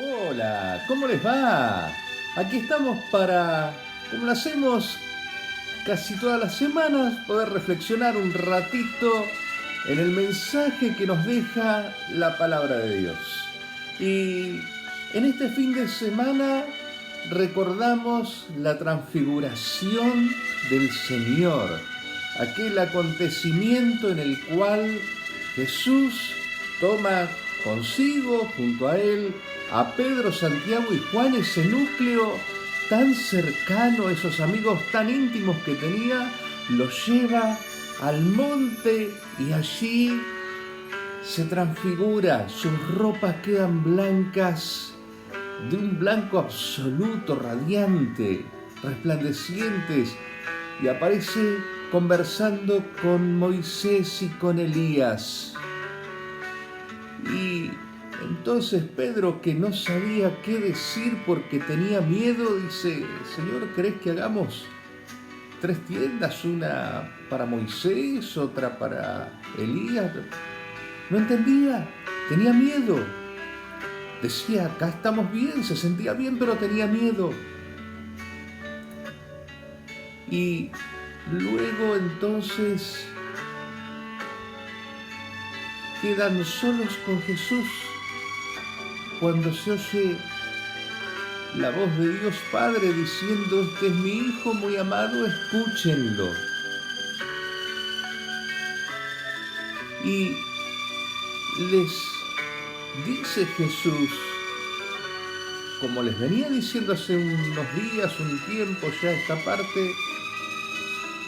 Hola, ¿cómo les va? Aquí estamos para, como lo hacemos casi todas las semanas, poder reflexionar un ratito en el mensaje que nos deja la palabra de Dios. Y en este fin de semana recordamos la transfiguración del Señor, aquel acontecimiento en el cual Jesús toma consigo, junto a él, a Pedro, Santiago y Juan, ese núcleo tan cercano, esos amigos tan íntimos que tenía, los lleva al monte y allí se transfigura, sus ropas quedan blancas, de un blanco absoluto, radiante, resplandecientes, y aparece conversando con Moisés y con Elías. Y entonces Pedro, que no sabía qué decir porque tenía miedo, dice: Señor, ¿querés que hagamos 3 tiendas? Una para Moisés, otra para Elías. No entendía, tenía miedo. Decía: acá estamos bien, se sentía bien, pero tenía miedo. Y luego entonces quedan solos con Jesús cuando se oye la voz de Dios Padre diciendo: este es mi Hijo muy amado, escúchenlo. Y les dice Jesús, como les venía diciendo hace unos días, un tiempo ya esta parte,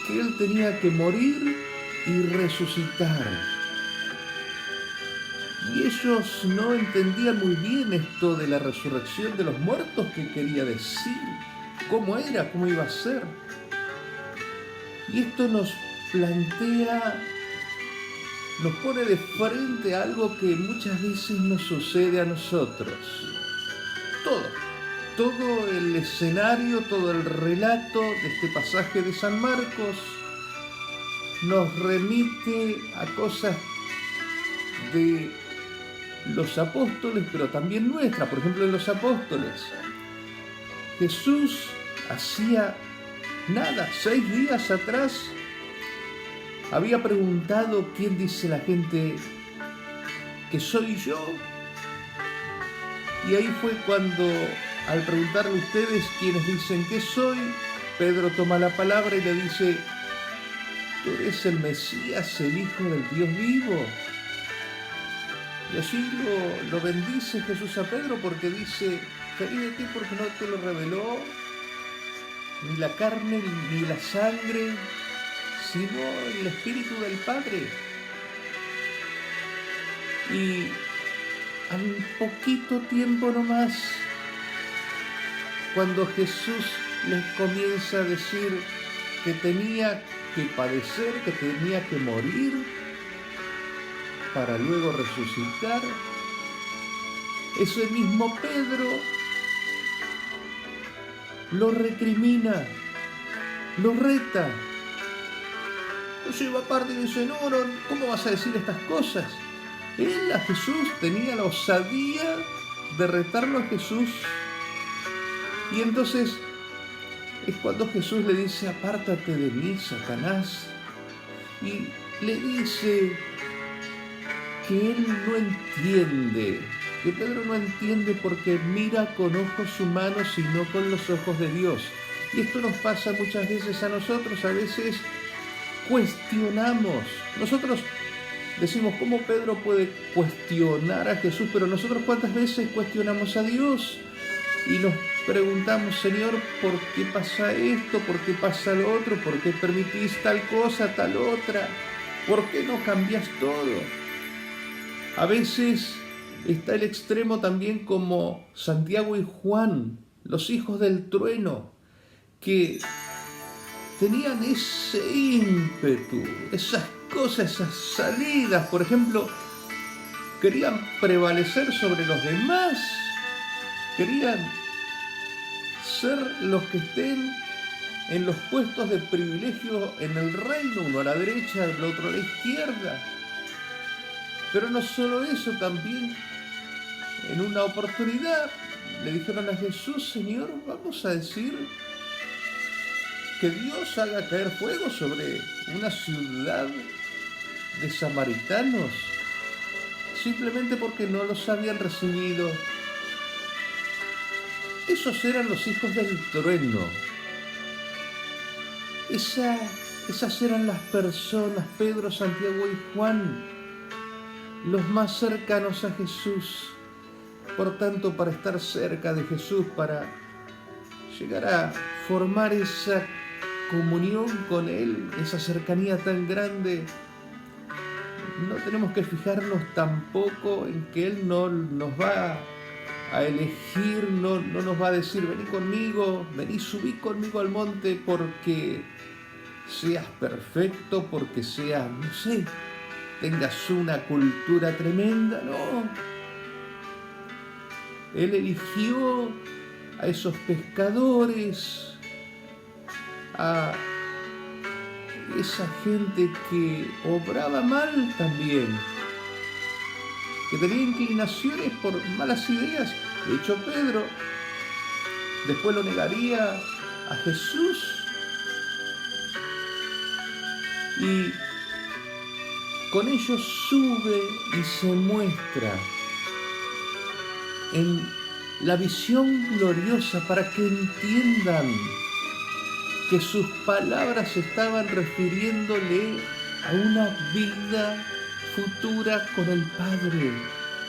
que Él tenía que morir y resucitar. Y ellos no entendían muy bien esto de la resurrección de los muertos, que quería decir, cómo era, cómo iba a ser. Y esto nos plantea, nos pone de frente a algo que muchas veces nos sucede a nosotros. Todo el escenario, todo el relato de este pasaje de San Marcos nos remite a cosas de los apóstoles, pero también nuestra. Por ejemplo, en los apóstoles, Jesús hacía nada, 6 días atrás, había preguntado: ¿quién dice la gente que soy yo? Y ahí fue cuando, al preguntarle a ustedes quiénes dicen que soy, Pedro toma la palabra y le dice: tú eres el Mesías, el Hijo del Dios vivo. Y así lo bendice Jesús a Pedro, porque dice: feliz de ti porque no te lo reveló ni la carne ni la sangre, sino el Espíritu del Padre. Y al poquito tiempo nomás, cuando Jesús les comienza a decir que tenía que padecer, que tenía que morir para luego resucitar, ese mismo Pedro lo recrimina, lo reta. Lo lleva aparte y dice: no, ¿cómo vas a decir estas cosas? Él, a Jesús, tenía la osadía de retarlo a Jesús. Y entonces es cuando Jesús le dice: apártate de mí, Satanás. Y le dice que él no entiende, que Pedro no entiende porque mira con ojos humanos y no con los ojos de Dios. Y esto nos pasa muchas veces a nosotros. A veces cuestionamos. Nosotros decimos: ¿cómo Pedro puede cuestionar a Jesús? Pero nosotros, ¿cuántas veces cuestionamos a Dios? Y nos preguntamos: Señor, ¿por qué pasa esto? ¿Por qué pasa lo otro? ¿Por qué permitís tal cosa, tal otra? ¿Por qué no cambias todo? A veces está el extremo también, como Santiago y Juan, los hijos del trueno, que tenían ese ímpetu, esas cosas, esas salidas. Por ejemplo, querían prevalecer sobre los demás, querían ser los que estén en los puestos de privilegio en el reino, uno a la derecha, el otro a la izquierda. Pero no solo eso, también en una oportunidad le dijeron a Jesús: Señor, vamos a decir que Dios haga caer fuego sobre una ciudad de samaritanos, simplemente porque no los habían recibido. Esos eran los hijos del trueno. Esas eran las personas, Pedro, Santiago y Juan, los más cercanos a Jesús. Por tanto, para estar cerca de Jesús, para llegar a formar esa comunión con Él, esa cercanía tan grande, no tenemos que fijarnos tampoco en que Él no nos va a elegir, no nos va a decir: vení conmigo, vení, subí conmigo al monte porque seas perfecto, porque seas, no sé, tengas una cultura tremenda. No. Él eligió a esos pescadores, a esa gente que obraba mal también, que tenía inclinaciones por malas ideas. De hecho, Pedro después lo negaría a Jesús. Y con ellos sube y se muestra en la visión gloriosa para que entiendan que sus palabras estaban refiriéndole a una vida futura con el Padre,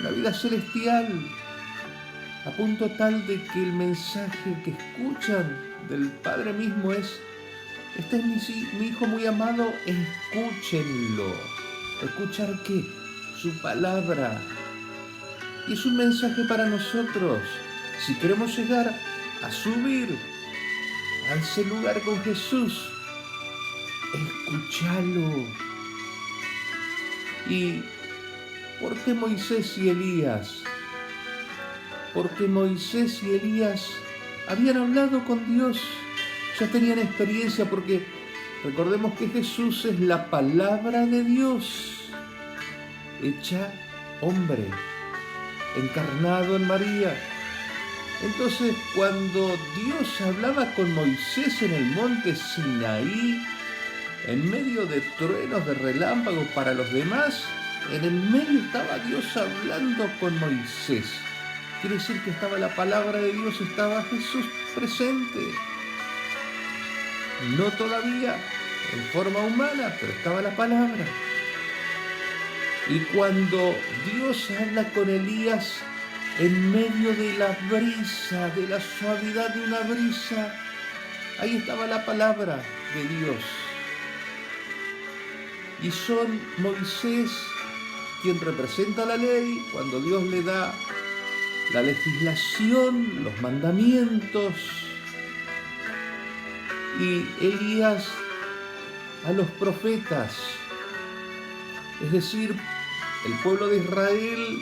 una vida celestial, a punto tal de que el mensaje que escuchan del Padre mismo es: este es mi hijo muy amado, escúchenlo. ¿Escuchar qué? Su palabra. Y es un mensaje para nosotros. Si queremos llegar a subir a ese lugar con Jesús, escúchalo. ¿Y por qué Moisés y Elías? Porque Moisés y Elías habían hablado con Dios, ya tenían experiencia, porque recordemos que Jesús es la palabra de Dios, hecha hombre, encarnado en María. Entonces, cuando Dios hablaba con Moisés en el monte Sinaí, en medio de truenos, de relámpagos para los demás, en el medio estaba Dios hablando con Moisés. Quiere decir que estaba la palabra de Dios, estaba Jesús presente. No todavía en forma humana, pero estaba la palabra. Y cuando Dios habla con Elías, en medio de la brisa, de la suavidad de una brisa, ahí estaba la palabra de Dios. Y son Moisés quien representa la ley, cuando Dios le da la legislación, los mandamientos, y Elías a los profetas. Es decir, el pueblo de Israel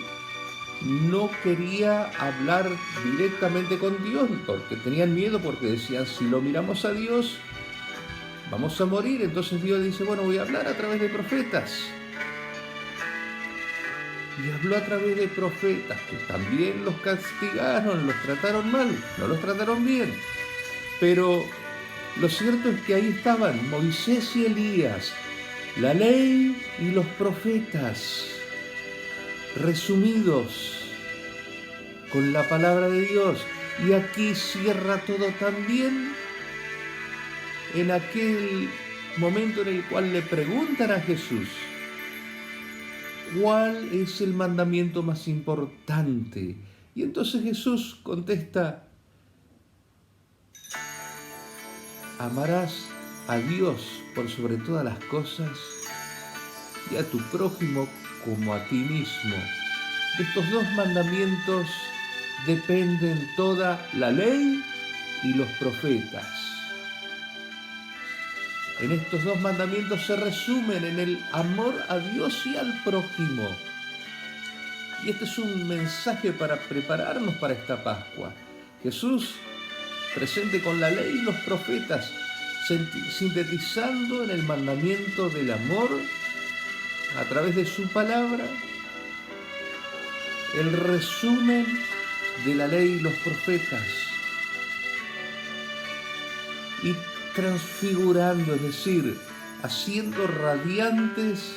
no quería hablar directamente con Dios porque tenían miedo, porque decían: si lo miramos a Dios vamos a morir. Entonces Dios dice: bueno, voy a hablar a través de profetas. Y habló a través de profetas que también los castigaron, los trataron mal, no los trataron bien. Pero lo cierto es que ahí estaban Moisés y Elías, la ley y los profetas, resumidos con la palabra de Dios. Y aquí cierra todo también en aquel momento en el cual le preguntan a Jesús: ¿cuál es el mandamiento más importante? Y entonces Jesús contesta: amarás a Dios por sobre todas las cosas y a tu prójimo como a ti mismo. De estos dos mandamientos dependen toda la ley y los profetas. En estos dos mandamientos se resumen en el amor a Dios y al prójimo. Y este es un mensaje para prepararnos para esta Pascua. Jesús, presente con la ley y los profetas, sintetizando en el mandamiento del amor a través de su palabra, el resumen de la ley y los profetas y transfigurando, es decir, haciendo radiantes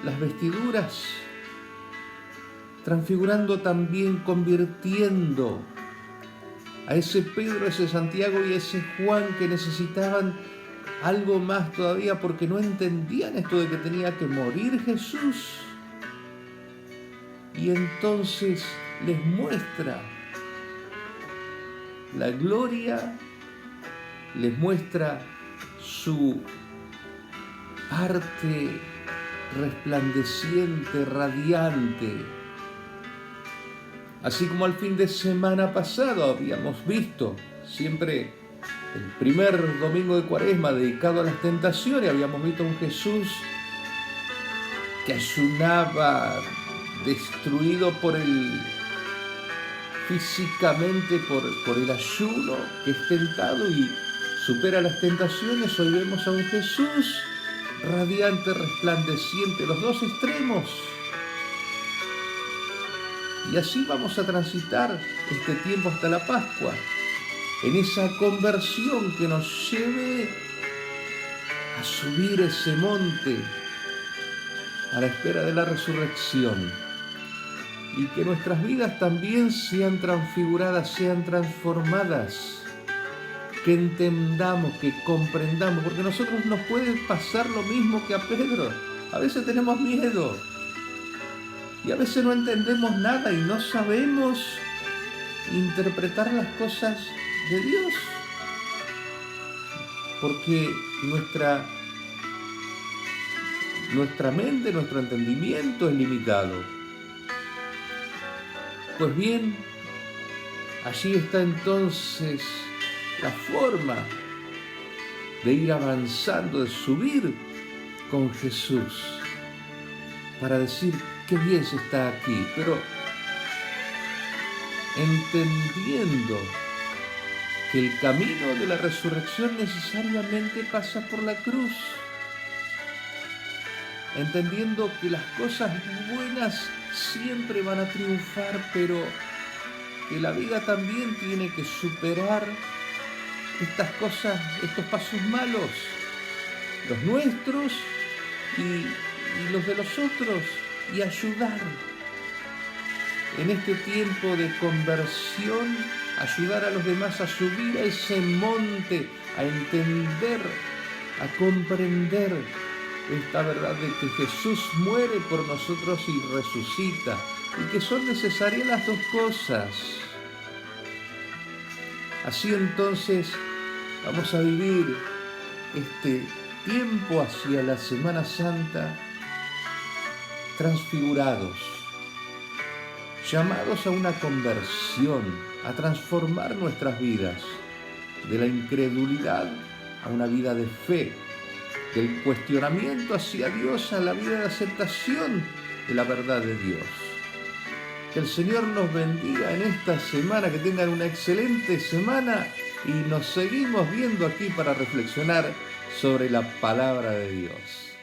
las vestiduras, transfigurando también, convirtiendo a ese Pedro, a ese Santiago y a ese Juan que necesitaban algo más todavía porque no entendían esto de que tenía que morir Jesús. Y entonces les muestra la gloria, les muestra su parte resplandeciente, radiante. Así como al fin de semana pasado habíamos visto, siempre el primer domingo de Cuaresma dedicado a las tentaciones, habíamos visto a un Jesús que ayunaba, destruido físicamente por el ayuno, que es tentado y supera las tentaciones. Hoy vemos a un Jesús radiante, resplandeciente, los dos extremos. Y así vamos a transitar este tiempo hasta la Pascua, en esa conversión que nos lleve a subir ese monte a la espera de la resurrección, y que nuestras vidas también sean transfiguradas, sean transformadas, que entendamos, que comprendamos, porque a nosotros nos puede pasar lo mismo que a Pedro. A veces tenemos miedo y a veces no entendemos nada y no sabemos interpretar las cosas de Dios, porque nuestra mente, nuestro entendimiento es limitado. Pues bien, allí está entonces la forma de ir avanzando, de subir con Jesús, para decir qué bien se está aquí, pero entendiendo que el camino de la resurrección necesariamente pasa por la cruz, entendiendo que las cosas buenas siempre van a triunfar, pero que la vida también tiene que superar estas cosas, estos pasos malos, los nuestros y los de los otros, y ayudar en este tiempo de conversión, ayudar a los demás a subir a ese monte, a entender, a comprender esta verdad de que Jesús muere por nosotros y resucita, y que son necesarias las dos cosas. Así entonces vamos a vivir este tiempo hacia la Semana Santa transfigurados, llamados a una conversión, a transformar nuestras vidas de la incredulidad a una vida de fe, del cuestionamiento hacia Dios a la vida de aceptación de la verdad de Dios. Que el Señor nos bendiga en esta semana, que tengan una excelente semana y nos seguimos viendo aquí para reflexionar sobre la palabra de Dios.